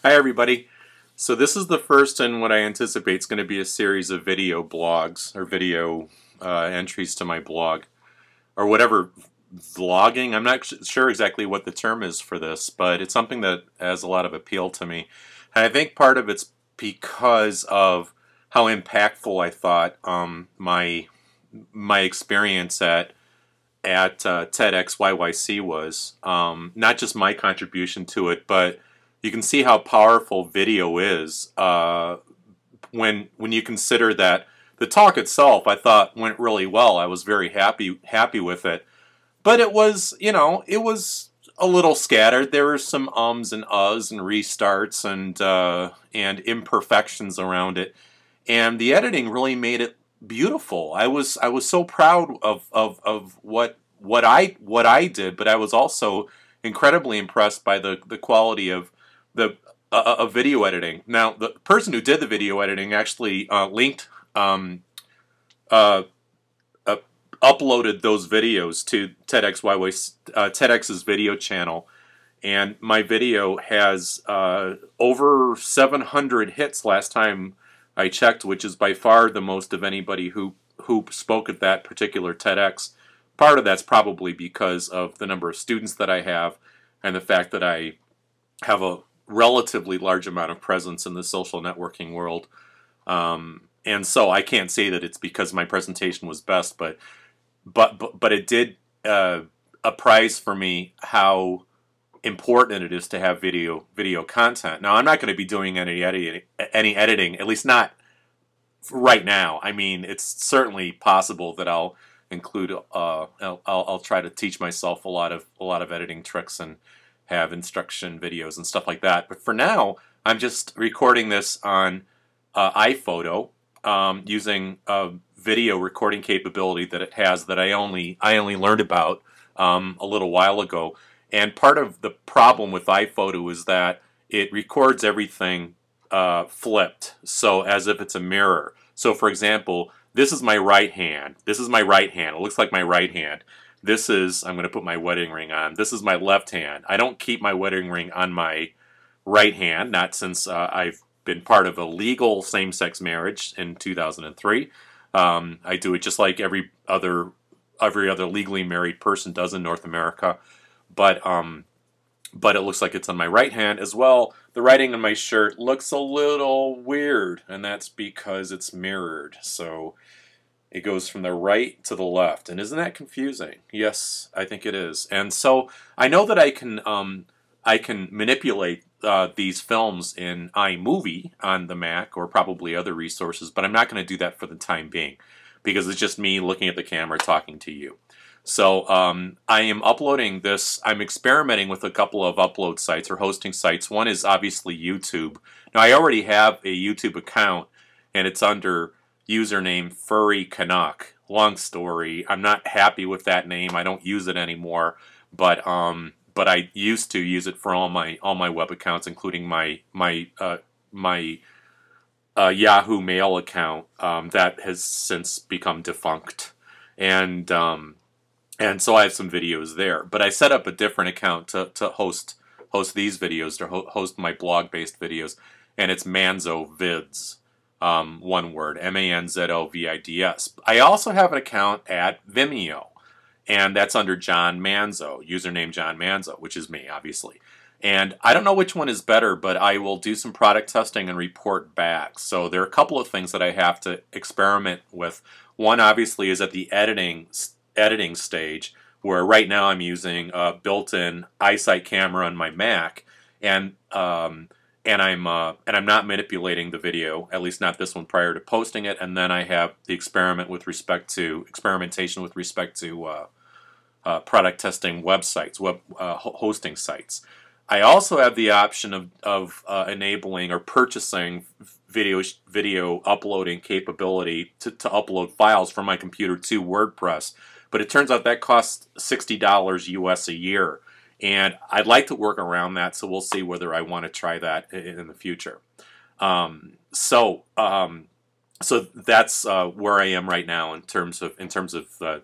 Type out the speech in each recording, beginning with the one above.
Hi everybody. So this is the first in what I anticipate is going to be a series of video blogs or video entries to my blog or whatever vlogging. I'm not sure exactly what the term is for this, but it's something that has a lot of appeal to me. And I think part of it's because of how impactful I thought my experience at TEDxYYC was. Not just my contribution to it, but you can see how powerful video is when you consider that the talk itself I thought went really well. I was very happy with it, but it was, it was a little scattered. There were some ums and uhs and restarts and imperfections around it, and the editing really made it beautiful. I was so proud of what I did, but I was also incredibly impressed by the quality of the video editing. Now, the person who did the video editing actually uploaded those videos to TEDx's video channel, and my video has over 700 hits last time I checked, which is by far the most of anybody who spoke at that particular TEDx. Part of that's probably because of the number of students that I have and the fact that I have a relatively large amount of presence in the social networking world. And so I can't say that it's because my presentation was best, but it did apprise for me how important it is to have video content. Now, I'm not going to be doing any editing, at least not right now. I mean, it's certainly possible that I'll include I'll try to teach myself a lot of editing tricks and have instruction videos and stuff like that. But for now, I'm just recording this on iPhoto using a video recording capability that it has that I only learned about a little while ago. And part of the problem with iPhoto is that it records everything flipped, so as if it's a mirror. So for example, this is my right hand. This is my right hand. It looks like my right hand. This is, I'm going to put my wedding ring on. This is my left hand. I don't keep my wedding ring on my right hand, not since I've been part of a legal same-sex marriage in 2003. I do it just like every other legally married person does in North America. But it looks like it's on my right hand as well. The writing on my shirt looks a little weird, and that's because it's mirrored. So it goes from the right to the left, and isn't that confusing? Yes, I think it is. And so I know that I can manipulate these films in iMovie on the Mac or probably other resources, but I'm not going to do that for the time being because it's just me looking at the camera talking to you. So I am uploading this. I'm experimenting with a couple of upload sites or hosting sites. One is obviously YouTube. Now I already have a YouTube account, and it's under username Furry Canuck. Long story. I'm not happy with that name. I don't use it anymore. But I used to use it for all my web accounts, including my Yahoo Mail account that has since become defunct, and so I have some videos there. But I set up a different account to host these videos, to host my blog-based videos, and it's Manzovids. One word, Manzovids. I also have an account at Vimeo, and that's under John Manzo, username John Manzo, which is me, obviously. And I don't know which one is better, but I will do some product testing and report back. So there are a couple of things that I have to experiment with. One, obviously, is at the editing stage, where right now I'm using a built-in iSight camera on my Mac, and I'm not manipulating the video, at least not this one, prior to posting it. And then I have the experimentation with respect to product testing websites, hosting sites. I also have the option of enabling or purchasing video uploading capability to upload files from my computer to WordPress. But it turns out that costs $60 US a year. And I'd like to work around that, so we'll see whether I want to try that in the future. So that's where I am right now in terms of the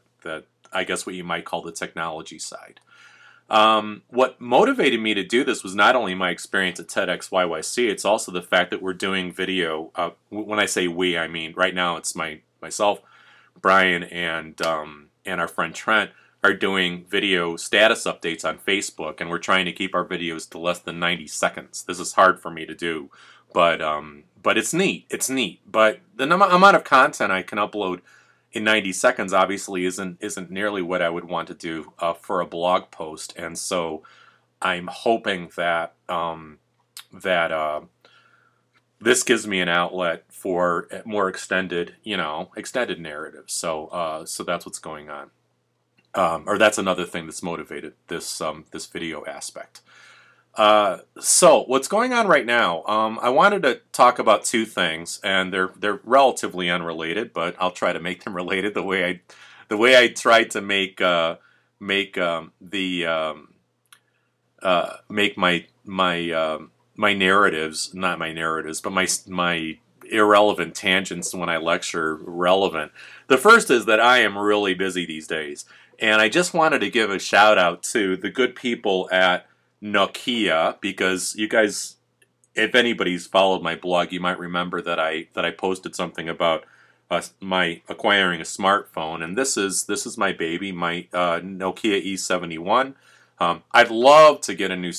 I guess what you might call the technology side. What motivated me to do this was not only my experience at TEDxYYC, it's also the fact that we're doing video. When I say we, I mean right now it's myself, Brian, and our friend Trent are doing video status updates on Facebook, and we're trying to keep our videos to less than 90 seconds. This is hard for me to do, but it's neat. It's neat. But the amount of content I can upload in 90 seconds obviously isn't nearly what I would want to do for a blog post, and so I'm hoping that this gives me an outlet for more extended narratives. So that's what's going on, or that's another thing that's motivated this video aspect. So what's going on right now? I wanted to talk about two things, and they're relatively unrelated, but I'll try to make them related the way I tried to make my narratives, not my narratives, but my irrelevant tangents when I lecture relevant. The first is that I am really busy these days, and I just wanted to give a shout out to the good people at Nokia, because you guys, if anybody's followed my blog, you might remember that I posted something about my acquiring a smartphone, and this is my baby, my Nokia E71. I'd love to get a new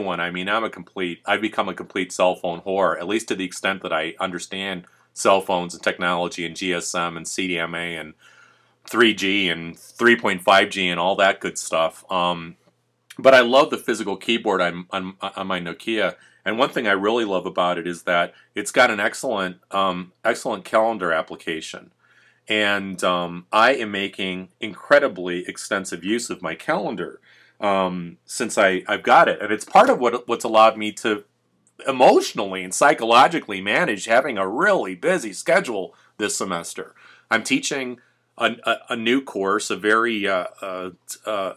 one. I mean, I've become a complete cell phone whore, at least to the extent that I understand cell phones and technology and GSM and CDMA and 3G and 3.5G and all that good stuff. But I love the physical keyboard on my Nokia, and one thing I really love about it is that it's got an excellent calendar application, and I am making incredibly extensive use of my calendar since I've got it, and it's part of what's allowed me to emotionally and psychologically manage having a really busy schedule this semester. I'm teaching a new course, a very an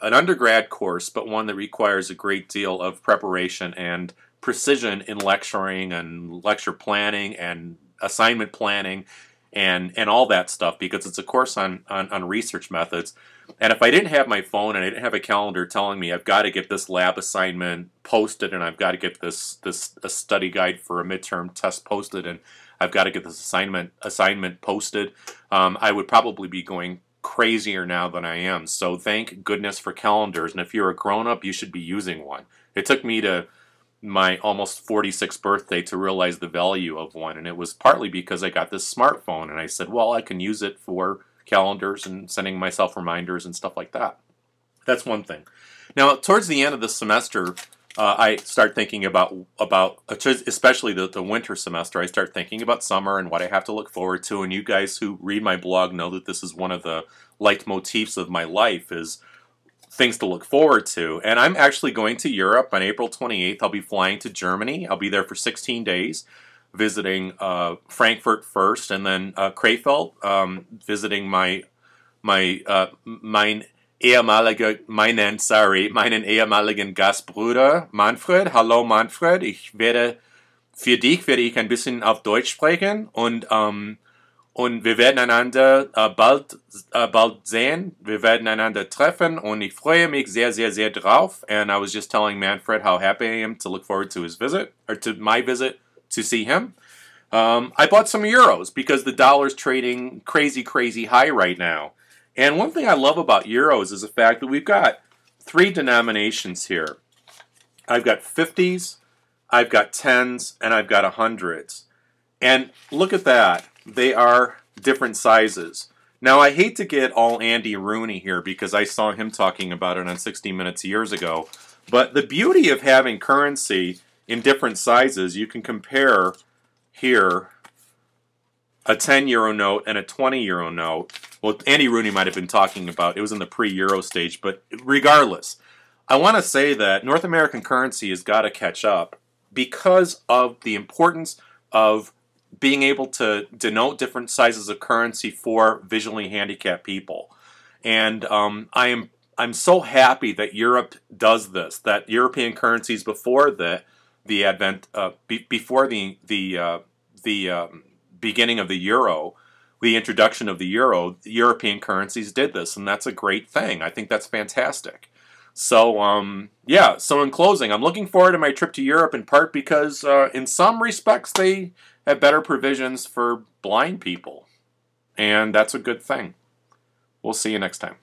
undergrad course, but one that requires a great deal of preparation and precision in lecturing and lecture planning and assignment planning and all that stuff, because it's a course on research methods. And if I didn't have my phone and I didn't have a calendar telling me I've got to get this lab assignment posted, and I've got to get this a study guide for a midterm test posted, and I've got to get this assignment posted, I would probably be going crazier now than I am. So thank goodness for calendars, and if you're a grown-up, you should be using one. It took me to my almost 46th birthday to realize the value of one, and it was partly because I got this smartphone, and I said, well, I can use it for calendars and sending myself reminders and stuff like that. That's one thing. Now, towards the end of the semester, I start thinking about especially the winter semester, I start thinking about summer and what I have to look forward to. And you guys who read my blog know that this is one of the leitmotifs of my life, is things to look forward to. And I'm actually going to Europe on April 28th. I'll be flying to Germany. I'll be there for 16 days, visiting Frankfurt first, and then Krefeld, visiting meinen ehemaligen Gastbruder Manfred. Hallo Manfred, für dich werde ich ein bisschen auf Deutsch sprechen, und wir werden einander bald sehen, wir werden einander treffen, und ich freue mich sehr, sehr, sehr drauf. And I was just telling Manfred how happy I am to look forward to his visit, or to my visit to see him. I bought some euros because the dollar's trading crazy, crazy high right now. And one thing I love about euros is the fact that we've got three denominations here. I've got 50s, I've got 10s, and I've got 100s. And look at that. They are different sizes. Now, I hate to get all Andy Rooney here because I saw him talking about it on 60 Minutes years ago. But the beauty of having currency in different sizes, you can compare here a 10-euro note and a 20-euro note. Well, Andy Rooney might have been talking about, it was in the pre-euro stage, but regardless, I want to say that North American currency has got to catch up because of the importance of being able to denote different sizes of currency for visually handicapped people. And I'm so happy that Europe does this, that European currencies before the advent, before the beginning of the euro, the introduction of the euro, the European currencies did this, and that's a great thing. I think that's fantastic. So, yeah, so in closing, I'm looking forward to my trip to Europe in part because in some respects they have better provisions for blind people. And that's a good thing. We'll see you next time.